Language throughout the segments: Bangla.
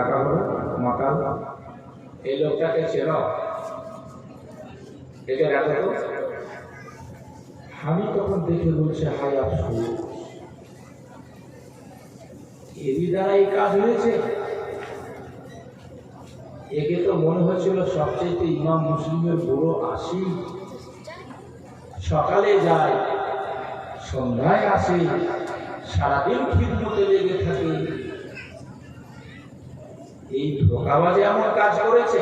ডাকা হলো মাকাল, এই লোকটাকে চেনো? একে ডাকো তো। আমি তখন দেখে বলছে হায় আফসোস, এরই দ্বারা এই কাজ হয়েছে। একে তো মনে হয়েছিল সবচেয়ে ইমাম মুসলিমের বড় আসি, সকালে যায় সন্ধ্যায় আসে, সারাদিন খিদমতে লেগে থাকে। এই ধোঁকাবাজে এমন কাজ করেছে।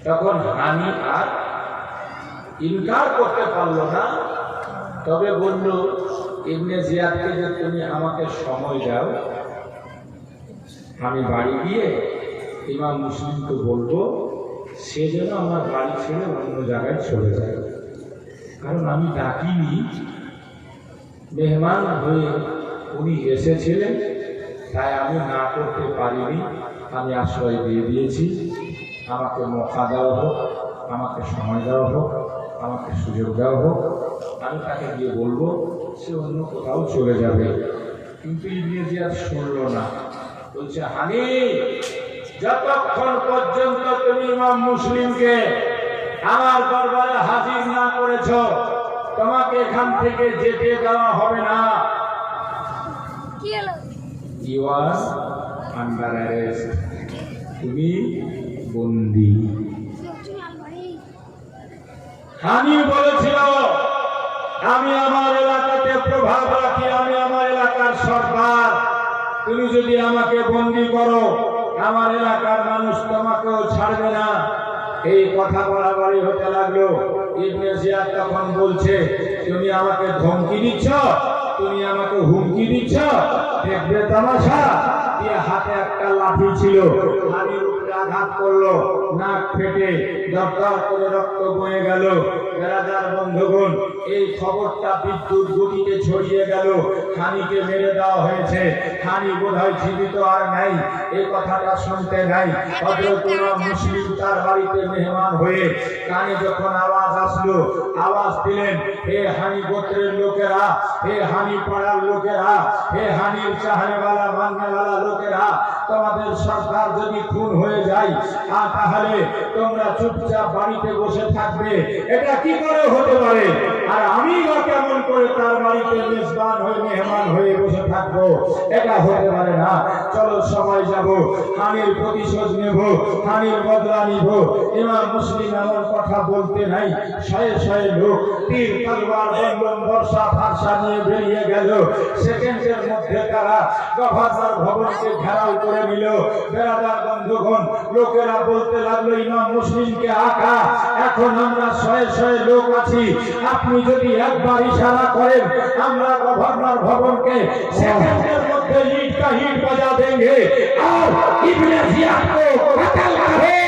তখন হানি আর ইনকার করতে পারলো না, তবে বলল ইবনে জিয়াদকে যে তুমি আমাকে সময় দাও, আমি বাড়ি গিয়ে ইমাম মুসলিমকে বলবো সে যেন আমার বাড়ি ছেড়ে অন্য জায়গায় চলে যায়, কারণ আমি ডাকিনি, মেহমান হয়ে উনি এসেছিলেন, তাই আমি না করতে পারিনি, আমি আশ্রয় দিয়ে দিয়েছি। আমাকে মৌকা দেওয়া হোক, আমাকে সময় দেওয়া হোক, আমাকে সুযোগ দেওয়া হোক, আমি তাকে গিয়ে বলবো, সে অন্য কোথাও চলে যাবে। কিন্তু ইবনে জিয়াদ শুনল না, বলছে হানি, যতক্ষণ পর্যন্ত তুমি ইমাম মুসলিমকে আমার দরবারে হাজির না করেছ, তোমাকে এখান থেকে যেতে দেওয়া হবে না। You are under arrest, তুমি বন্দী। হানি বলেছিল আমি আমার এলাকাতে প্রভাব রাখি, আমি আমার এলাকার সরকার, তুমি যদি আমাকে বন্দী করো আমার এলাকার মানুষ তোমাকেও ছাড়বে না। এই কথা বরাবরই হতে লাগলো। ইবনে জিয়াদ তখন বলছে তুমি আমাকে ধমকি দিচ্ছ, তুমি আমাকে হুমকি দিচ্ছ, দেখবে তামাশা। দিয়ে হাতে একটা লাঠি ছিল, হানির উপরে আঘাত করলো, নাক ফেটে দরদর করে রক্ত বয়ে গেল। বেরাদার বন্ধুগণ, এই খবরটা বিদ্যুৎ গতিতে ছড়িয়ে গেল, হানিকে মেরে দেওয়া হয়েছে। হানি বোধহয় জীবিত আর নাই, এই কথাটা শুনতে নাই। হযরত ইমাম মুসলিম তার বাড়িতে মেহমান হয়ে কানে যখন আওয়াজ আসলো, আওয়াজ দিলেন হে হানি গোত্রের লোকেরা, হে হানি পাড়ার লোকেরা, হে হানির চাহনেওয়ালা মাননেওয়ালা লোকেরা, তোমাদের সরকার যদি খুন হয়ে যায় তাহলে তোমরা চুপচাপ বাড়িতে বসে থাকবে, এটা কি করে হতে পারে? আর আমি বা কেমন করে তার বাড়িতে মেজবান হয়ে মেহমান হয়ে বসে থাকবো? এটা হতে পারে না। চলো সবাই যাব, হানির প্রতিশোধ নেব, হানির বদলা নিব। ইমাম মুসলিম এমন কথা বলতে নাই, শয়ে শয়ে লোক তীর তলোয়ার বল্লম বর্ষা ফারসা নিয়ে বেরিয়ে গেল। সেকেন্ডের মধ্যে তারা গভর্নর ভবনকে ঘেরাও করে নিল। বেরাদার বন্ধুগণ, লোকেরা বলতে লাগলো ইমাম মুসলিমকে আকা, এখন আমরা শয়ে শয়ে লোক আছি, আপনি যদি একবার ইশারা করেন আমরা গভর্নর ভবনকে সেকেন্ডের মধ্যে ইট का ईट बजा देंगे और इब्ने जियाद को कत्ल करे,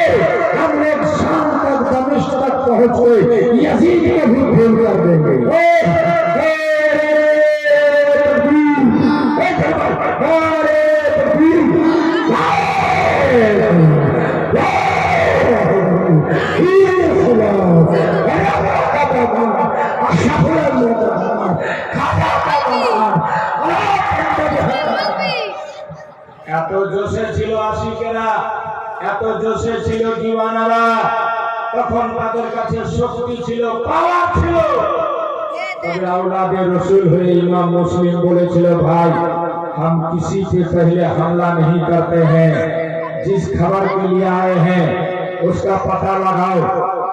हमने शाम तक दमिश्क तक पहुंचे यजीद के भी फेल कर देंगे। এত জোশে ছিল আশিকেরা, এত জোশে ছিল দিওয়ানারা, তখন তাদের কাছে শক্তি ছিল, পাওয়ার ছিল। তবে আওলাদে রসুল হয়ে ইমাম মুসলিম বলেছিল ভাই हम किसी के पहले हमला नहीं करते हैं, जिस खबर के लिए आए हैं उसका पता लगाओ,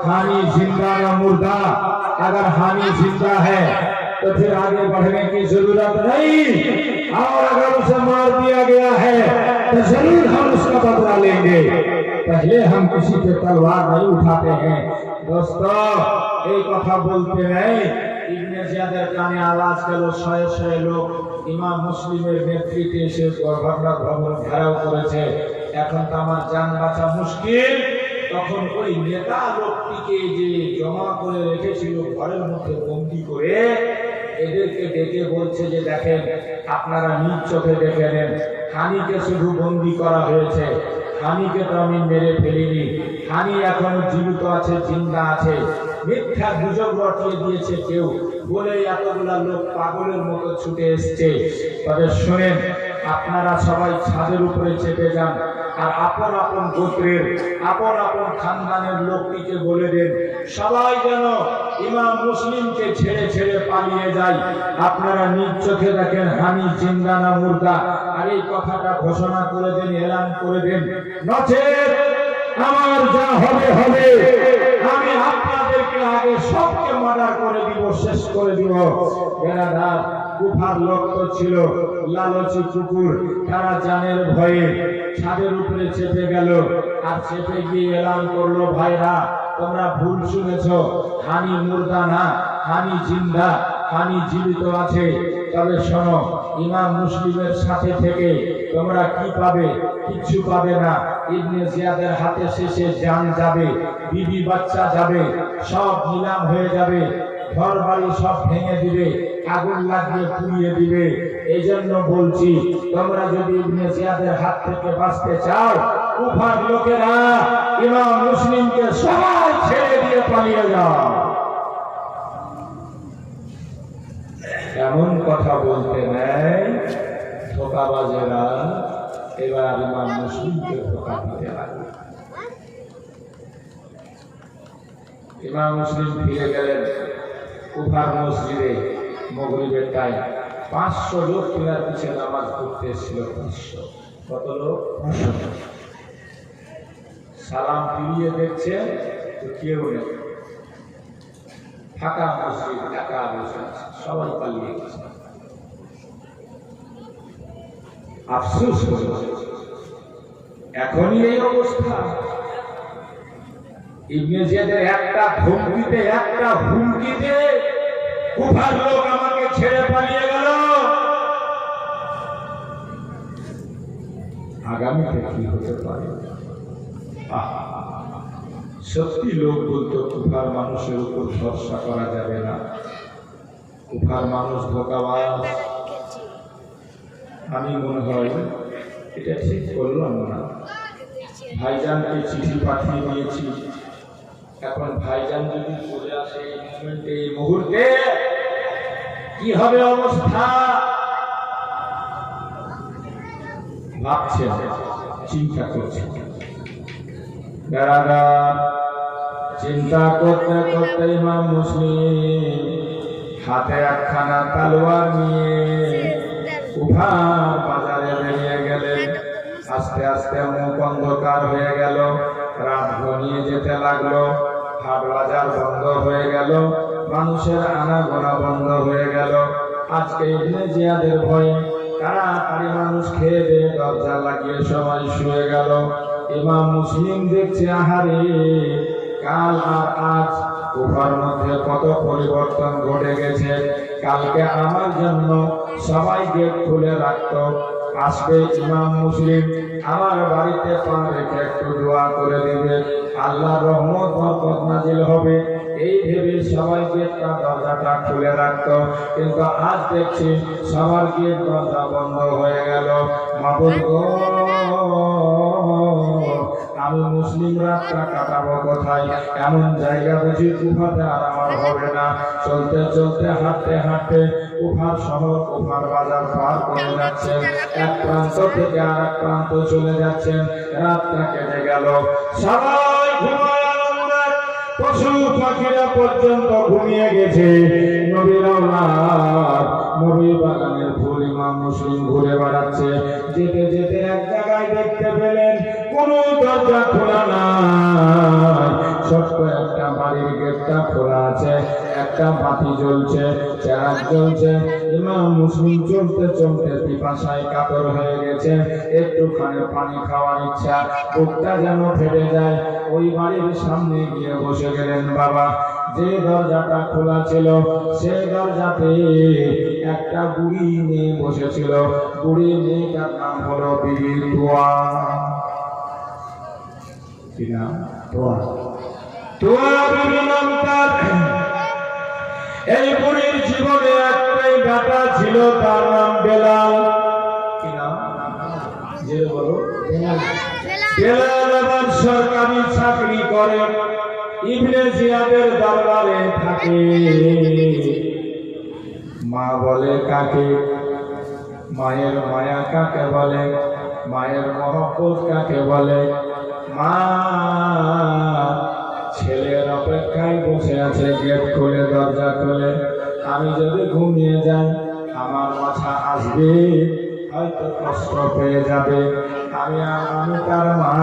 हानि जिंदा या मुर्दा। अगर हानि जिंदा है तो फिर आगे बढ़ने की जरूरत नहीं, और अगर उसे मार दिया गया है तो जरूर हम उसका बदला लेंगे, पहले हम किसी पे तलवार नहीं उठाते हैं। दोस्तों एक कथा बोलते नहीं, इब्ने जियाদের কানে আওয়াজ গেল, শয়ে শয়ে লোক ইমাম মুসলিমের নেতৃত্বে এসে গভর্নর ভবন ঘেরাও করেছে, এখন তো আমার জান বাঁচা মুশকিল। তখন ওই নেতা লোকটিকে যে জমা করে রেখেছিল ঘরের মধ্যে বন্দী করে, এদেরকে ডেকে বলছে যে দেখেন আপনারা নিজ চোখে দেখে নেন, হানিকে শুধু বন্দী করা হয়েছে, হানিকে তো আমি মেরে ফেলিনি, হানি এখন জীবিত আছে, জিন্দা আছে। মিথ্যা গুজব রটিয়ে দিয়েছে কেউ, বলে এতগুলা লোক পাগলের মতো ছুটে এসছে। তবে শোনেন, আপনারা সবাই ছাদের উপরে চেপে যান, আর আপন আপন গোত্রের আপন আপন খানদানের লোকটিকে বলে দেন সবাই যেন ইমাম মুসলিমকে ছেড়ে ছেড়ে পালিয়ে যায়। আপনারা নিজ চোখে দেখেন হানি জিন্দা না মুর্দা, আর এই কথাটা ঘোষণা করে দেন, এলান করে দেন, নচেত আমার যা হবে হবে, আমি আপনাদেরকে আগে সবকে মার্ডার করে দিব, শেষ করে দিব। বেরাদার কুফার লোক তো ছিল লালচি কুকুর, তারা জানের ভয়ে ছাদের উপরে চেপে গেল, আর চেপে গিয়ে এলান করলো, ভাইরা তোমরা ভুল শুনেছ, হানি মুর্দা না, হানি জিন্দা, হানি জীবিত আছে। তবে শোনো, ইমাম মুসলিমের সাথে থেকে তোমরা কি পাবে? কিচ্ছু পাবে না। ইবনে জিয়াদের হাতে শেষে জান যাবে, বিবি বাচ্চা যাবে, সব নিলাম হয়ে যাবে, ঘর বাড়ি সব ভেঙে দিবে, আগুন লাগিয়ে পুড়িয়ে দিবে। এই জন্য বলছি, তোমরা যদি ইবনে জিয়াদের হাত থেকে বাঁচতে চাও, কুফার লোকেরা ইমাম মুসলিমকে সবাই ছেড়ে দিয়ে পালিয়ে যাও। এমন কথা বলতে নেই, ধোঁকাবাজেরা এবার ইমাম মুসলিমকে ধোঁকা দিতে লাগবে। ইমাম মুসলিম ফিরে গেলেন কুফার মসজিদে মাগরিবের টাইম। 500 লোক পিলার পিছিয়ে নামাজ পড়তে এসেছিল। 500 কত লোক? 500। সালাম ফিরিয়ে দেখছে তো কেউ নেই, ফাঁকা মসজিদ, একা বসে আছে, সবাই পালিয়ে গেছে। আফসোস হলো, এখনই এই অবস্থা। ইবনে জিয়াদের একটা ধমকিতে, একটা হুমকিতে কুফার লোক আমাকে ছেড়ে পালিয়ে গেল। আগামীতে কি হতে পারে? সত্যি লোক বলতো কুফার মানুষের উপর ভরসা করা যাবে না, কুফার মানুষ ধোঁকাবাজ। আমি মনে হয় এটা ঠিক করলাম না। ভাইজানকে চিঠি পাঠিয়ে দিয়েছি, এখন ভাইজান যদি চলে আসে এই মোমেন্টে, এই মুহূর্তে কি হবে অবস্থা ভাবছেন, চিন্তা করছেন। চিন্তা করতে করতে ইমাম মুসলিম হাতে একখানা তলোয়ার নিয়ে কুফার বাজারে বেরিয়ে গেলেন। আস্তে আস্তে মুখ অন্ধকার হয়ে গেল, রাত ঘনিয়ে যেতে লাগলো, হাট বাজার বন্ধ হয়ে গেল, মানুষের আনাগোনা বন্ধ হয়ে গেল। আজকে ইবনে জিয়াদের ভয়ে তাড়াতাড়ি মানুষ খেয়ে দিয়ে দরজা লাগিয়ে সবাই শুয়ে গেল। ইমাম মুসলিম দেখছে, আহারে কাল আর আজ কুফার মধ্যে কত পরিবর্তন ঘটে গেছে। কালকে আমার জন্য সবাই গেট খুলে রাখত, আজকে ইমাম মুসলিম আমার বাড়িতে পা রেখে একটু দোয়া করে দিবে, আল্লাহর রহমত বরকত নাজিল হবে, এই ভেবে সবাই গেটটা দরজাটা খুলে রাখত। কিন্তু আজ দেখছি সবার গেট দরজা বন্ধ হয়ে গেল। মাবুদ গো, আমি মুসলিম রাতটা কাটাবো কোথায়? এমন জায়গা বুঝি কুফাতে আর আমার হবে না। চলতে চলতে, হাঁটতে হাঁটতে কুফার শহর, কুফার বাজার পার করে যাচ্ছেন, এক প্রান্ত থেকে আর এক প্রান্ত চলে যাচ্ছেন। রাতটা কেটে গেল, সবাই ঘুমায়, পশু পাখিরা পর্যন্ত ঘুমিয়ে গেছে। নবীর আওলাদ, নবী বাগানের ফুল ইমাম মুসলিম ঘুরে বেড়াচ্ছে। যেতে যেতে এক জায়গায় দেখতে পেলেন কোন দরজা খোলা নাই, ছোট্ট একটা বাড়ির গেটটা খোলা আছে, একটা বাতি জ্বলছে, চেরাগ জ্বলছে। ইমাম মুসলিম চলতে চলতে পিপাসায় কাতর হয়ে গেছে, একটুখানি পানি খাওয়ার ইচ্ছা, বুকটা যেন ফেটে যায়। ওই বাড়ির সামনে গিয়ে বসে গেলেন। বাবা, যে দরজাটা খোলা ছিল সে দরজাতে একটা বুড়ি মেয়ে বসেছিল। বুড়ি মেয়েটার নাম হলো বিবি তোয়া। কি নাম? তোয়া। তোয়া বিবি নাম তার। এই বুড়ির জীবনে একটাই বেটা ছিল, তার নাম বেলাল। কি নাম? যে বলো, বেলাল আবার সরকারি চাকরি করে, ইবনে জিয়াদের দরবারে থাকে। মা বলে কাকে, মায়ের মায়া কাকে বলে, মায়ের মহব্বত কাকে বলে। মা ছেলের অপেক্ষায় বসে আছে, গেট খুলে দরজা খুলে। আমি যদি ঘুমিয়ে যাই আমার মাথা আসবে, হয়তো কষ্ট পেয়ে যাবে। আমি তার মা,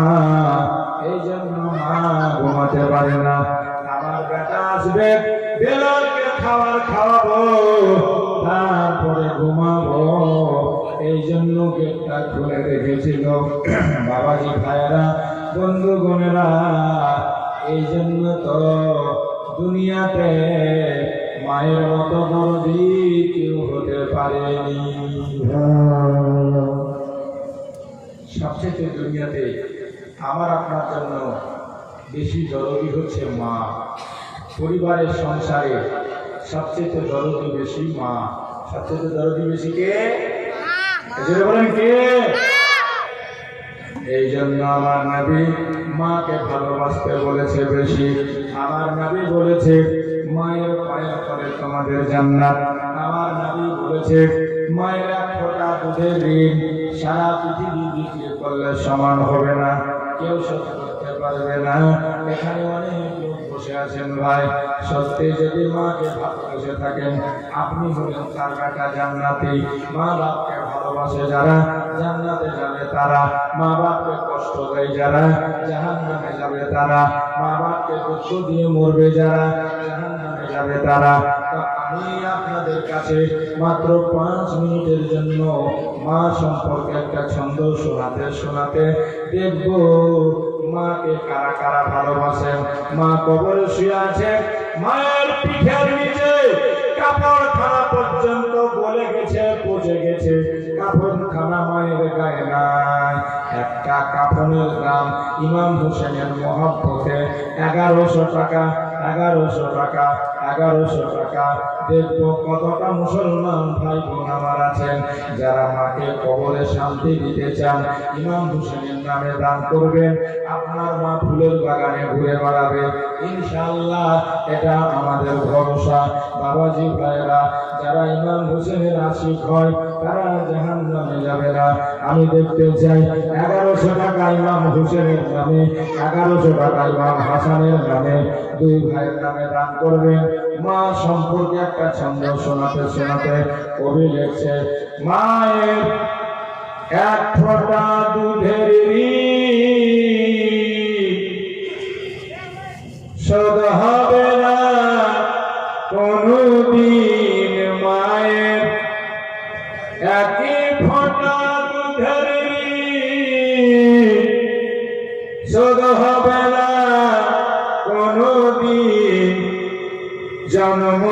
এই জন্য মা ঘুমাতে পারে না। আমার বেটা আসবে, বেলালকে খাবার খাওয়াবো, তারপরে ঘুমাবো, এই জন্য গেটটা খুলে রেখেছিল। বাবাজি ভাইয়েরা, বন্ধুগণেরা, এই জন্য তো দুনিয়াতে মায়ের মতো দরদি কেউ হতে পারেনি। সবচেয়ে দুনিয়াতে আমার আপনার জন্য বেশি দরদি হচ্ছে মা। পরিবারের সংসারে সবচেয়ে দরদি বেশি মা। সবচেয়ে দরদি বেশি কে? বলেন কে? এই জন্য আমার নবী মাকে ভালোবাসতে বলেছে বেশি। আমার নবী বলেছে মায়ের পায়ের তলে তোমাদের জান্নাত। আমার নবী বলেছে মায়ের এক ফোঁটা দুধের ঋণ সারা পৃথিবী বিক্রি করলে সমান হবে না, কেউ শোধ করতে পারবে না। এখানে অনেক লোক বসে আছেন ভাই, সত্যি যদি মাকে ভালোবেসে থাকেন, আপনি হলেন তার বেটা জান্নাতি। মা বাপকে ভালোবাসে যারা জান্নাতে যাবে তারা, মা বাপকে কষ্ট দেয় যারা জাহান্নামে যাবে তারা, মা বাপকে দুঃখ দিয়ে মরবে যারা জাহান্নামে যাবে তারা। আমি আপনাদের কাছে মাত্র 5 মিনিটের জন্য মা সম্পর্কে একটা ছন্দ শোনাতে দেখব মাকে কারা কারা ভালোবাসেন। মা কবরে শুয়ে আছে, মায়ের পিঠের নিচে কাপড় খানা পর্যন্ত গলে গেছে, পচে গেছে, কাপড় খানা মায়ের গায়ে নাই। একটা কাপড়ের দাম ইমাম হোসেনের মহব্বতে 1100 টাকা। 1100 টাকা, 1100 টাকা। দেখবো কতটা মুসলমান ভাই বোন আমার আছেন যারা মাকে কবরে শান্তি দিতে চান, ইমাম হোসেনের নামে দান করবেন। আপনার মা ফুলের বাগানে ঘুরে বেড়াবে ইনশাআল্লাহ, এটা আমাদের ভরসা। বাবাজি ভাইরা, যারা ইমাম হোসেনের আশিক হয় তারা জাহান্নামে যাবে না। আমি দেখতে চাই 1100 টাকা ইমাম হোসেনের নামে, 1100 টাকা ইমাম হাসানের নামে, 2 ভাইয়ের নামে দান করবেন। মা সম্পর্কে একটা ছন্দ শোনাতে কবি লিখছে, মায়ের এক ফোঁটা দুধের শোধ হবে না কোনদিন। মায়ের একই ফোঁটা দুধের শোধ হবে না কোনদিন। জন্ম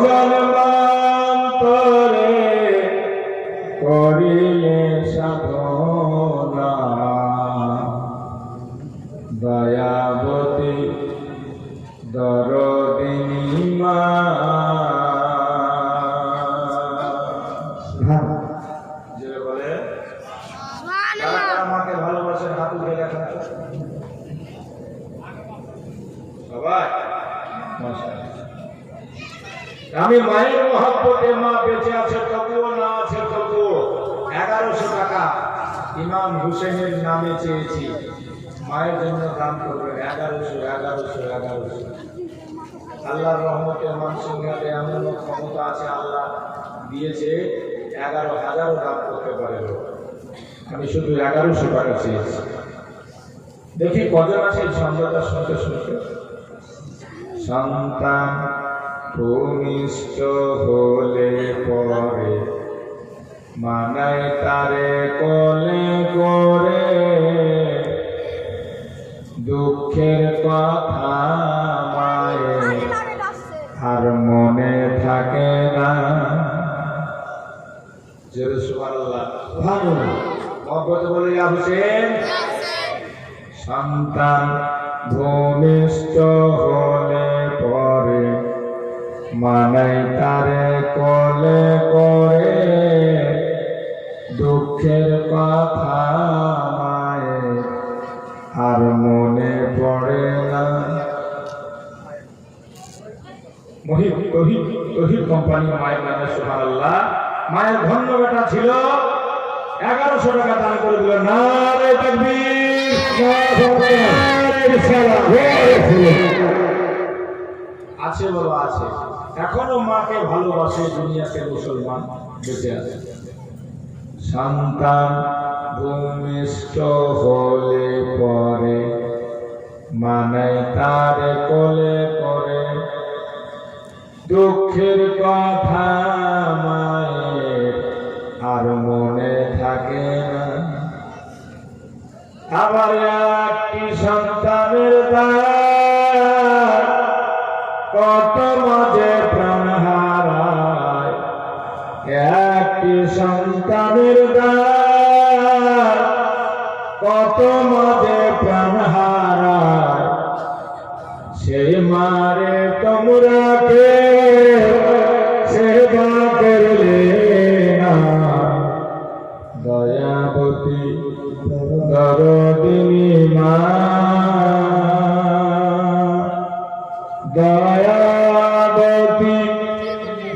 জন্মান্তরে করিলে সাধনা, দয়াবতী দরদিনী মা। যে বলে আমাকে ভালোবাসেন হাত উঠে দেখা সবাই। আমি মায়ের মহব্বতে, মা বেঁচে আছে তবুও না আছে তবুও 1100 টাকা ইমাম হুসেনের নামে চেয়েছি, মায়ের জন্য দান করবেন। 1100। আল্লাহর রহমতে মানসিংহাতে এমন ক্ষমতা আছে, আল্লাহ দিয়েছে 11,000 দান করতে পারে। আমি শুধু 1100 টাকা চেয়েছি। দেখি কজন আছে এই ছন্দটা শুনতে। সন্তান ভূমিষ্ঠ হলে পরে মানায় তারে কোলে করে, দুঃখের কথা মায়ের আর মনে থাকে না। জোরে সুবহানাল্লাহ। মহব্বতে বলে ইয়া হোসেন। সন্তান ভূমিষ্ঠ হলে পরে মানাই তারে কোলে করে, দুঃখের কথা মায়ের আর মনে পড়ে না। মহিব কোম্পানি মায়ের নামে সুবহানাল্লাহ। মায়ের ধন্য বেটা ছিল, 1100 টাকা দান করে দিল। নারে তাকবীর, নারে রিসালাত। আছে বাবা আছে, এখনো মাকে ভালোবাসে দুনিয়াতে মুসলমান বেঁচে আছে। সন্তান ভূমিষ্ঠ হলে পরে মানে তার কোলে করে, দুঃখের কথা মায়ের আর মনে থাকে না। আবার একটি সন্তানের দায় কত মাঝে প্রাণ হারায়, একটি সন্তানের দায় কত মাঝে প্রাণ হারায়। সেই মারে তোমরা কে সেবা করলে না, দয়াবতী দরদিনী মা, দয়াবতী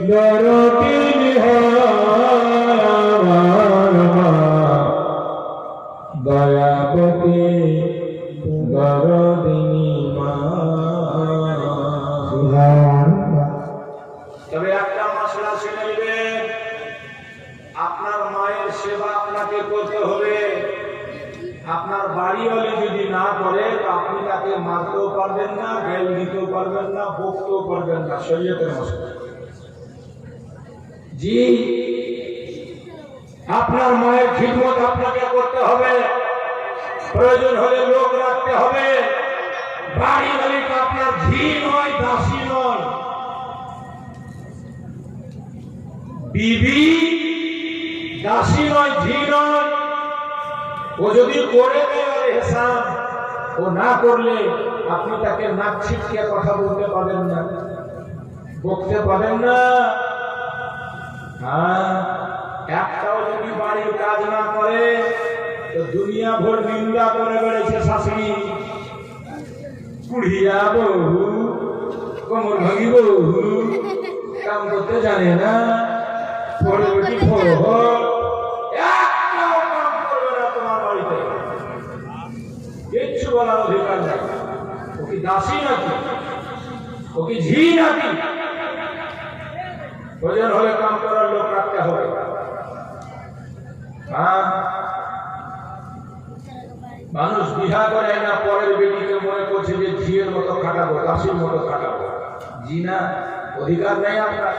দরদিনী আমার মা, দয়াবতী দরদিনী মা। তবে একটা মশলা শুনে নেবেন, আপনার মায়ের সেবা আপনাকে করতে হবে। আপনার বাড়িওয়ালি যদি না করে তো আপনি তাকে মারতেও পারবেন না, গাল দিতেও পারবেন না, বকতেও পারবেন না। শরীয়তের মশলা। জি, আপনার মায়ের খিদমত আপনাকে করতে হবে, প্রয়োজন হলে লোক রাখতে হবে। বাড়িওয়ালিটা আপনার ঝি নয়, দাসী নয়। বিবি দাসী নয়, ঝি নয়। ও যদি করে দেয় এহসান, ও না করলে আপনি তাকে নাক ছিটকে কথা বলতে পারেন না, বকতে পারেন না। হ্যাঁ, একটাও যদি বাড়ির কাজ না করে তো দুনিয়া ভোর নিন্দা করে বেড়েছে শাশুড়ি। কুড়িয়া বহু, কোমর ভাঙি বহু, কাম করতে জানে না, পরে বেটি একটাও কাম করবে না তোমার বাড়িতে, কিচ্ছু বলার অধিকার নেই। ও কি দাসী নাকি, ও কি ঝি নাকি? প্রয়োজন হলে কাম করার লোক রাখতে হবে। মানুষ বিহা করে না, পরের বেটিকে মনে করছে যে ঝিয়ের মতো খাটাবো, দাসীর মতো খাটাবো। জি না, অধিকার নেই আপনার।